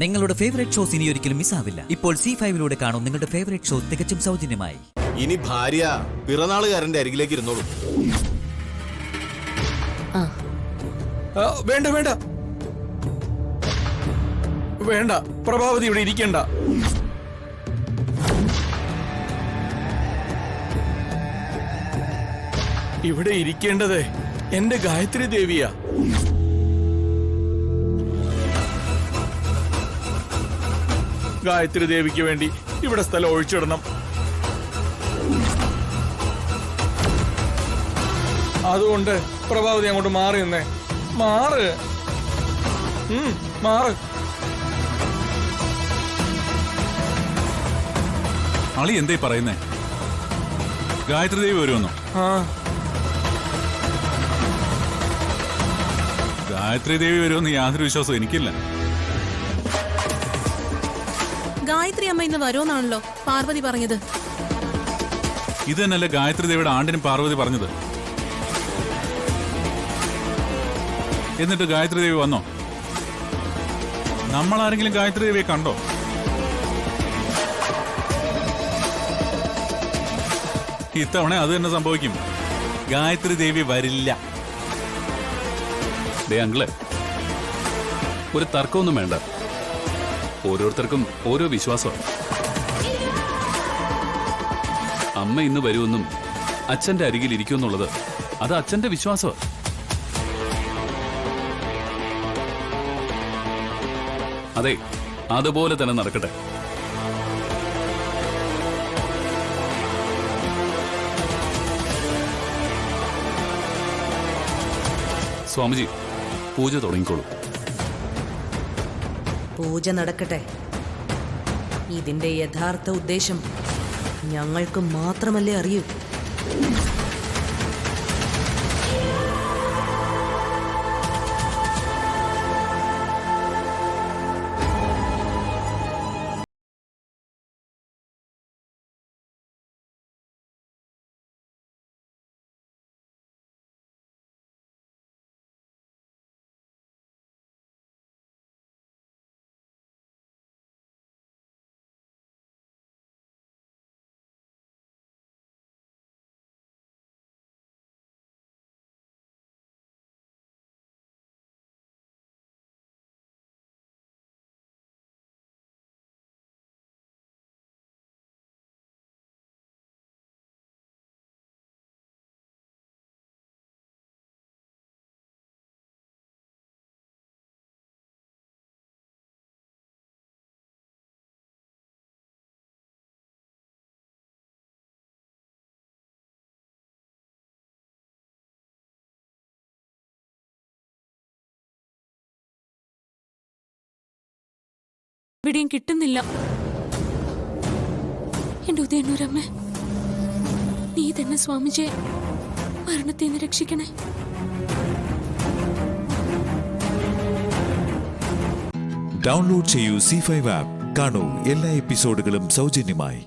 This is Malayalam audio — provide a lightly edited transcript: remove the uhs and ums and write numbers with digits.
നിങ്ങളുടെ ഫേവറേറ്റ് ഷോസ് ഇനി ഒരിക്കലും മിസ്സാവില്ല. ഇപ്പോൾ C5 കാണും നിങ്ങളുടെ ഫേവറേറ്റ് ഷോ തികച്ചും സൗജന്യമായി. ഇനി ഭാര്യ പിറന്നാളുകാരന്റെ അരികിലേക്ക് ഇരുന്നോളൂ. വേണ്ട വേണ്ട വേണ്ട, പ്രഭാവതി ഇവിടെ ഇരിക്കണ്ട. ഇവിടെ ഇരിക്കേണ്ടത് എന്റെ ഗായത്രി ദേവിയാ. ഗായത്രി ദേവിക്ക് വേണ്ടി ഇവിടെ സ്ഥലം ഒഴിച്ചിടണം. അതുകൊണ്ട് പ്രഭാവതി അങ്ങോട്ട് മാറി നിന്നേ. മാറ് മാറ്. അളി എന്തേ പറയുന്നേ? ഗായത്രി ദേവി വരുമെന്നോ? ഗായത്രി ദേവി വരുമെന്ന് യാതൊരു വിശ്വാസവും എനിക്കില്ല. ഗായത്രി അമ്മ ഇന്ന് വരുമെന്നാണല്ലോ പാർവതി പറഞ്ഞത്. ഇത് തന്നെയല്ലേ ഗായത്രി ദേവിയുടെ ആണ്ടിനും പാർവതി പറഞ്ഞത്. എന്നിട്ട് ഗായത്രി ദേവി വന്നോ? നമ്മളാരെങ്കിലും ഗായത്രി ദേവിയെ കണ്ടോ? ഇത്തവണ അത് തന്നെ സംഭവിക്കും. ഗായത്രി ദേവി വരില്ല. അങ്കിള്, ഒരു തർക്കമൊന്നും വേണ്ട. ഓരോരുത്തർക്കും ഓരോ വിശ്വാസമാണ്. അമ്മ ഇന്ന് വരുമെന്നും അച്ഛന്റെ അരികിൽ ഇരിക്കുമെന്നുള്ളത് അത് അച്ഛന്റെ വിശ്വാസമാണ്. അതെ, അതുപോലെ തന്നെ നടക്കട്ടെ. സ്വാമിജി, പൂജ തുടങ്ങിക്കോളൂ. പൂജ നടക്കട്ടെ. ഇതിന്റെ യഥാർത്ഥ ഉദ്ദേശം ഞങ്ങൾക്ക് മാത്രമല്ലേ അറിയൂ. ഇവിടെയും കിട്ടുന്നില്ല. എന്റെ ഉദയനൂരമ്മ, നീ തന്നെ സ്വാമിജിയെ മരണത്തിൽ നിന്ന് രക്ഷിക്കണേ. ഡൗൺലോഡ് ചെയ്യൂ C5 ആപ്പ്. കാണൂ എല്ലാ എപ്പിസോഡുകളും സൗജന്യമായി.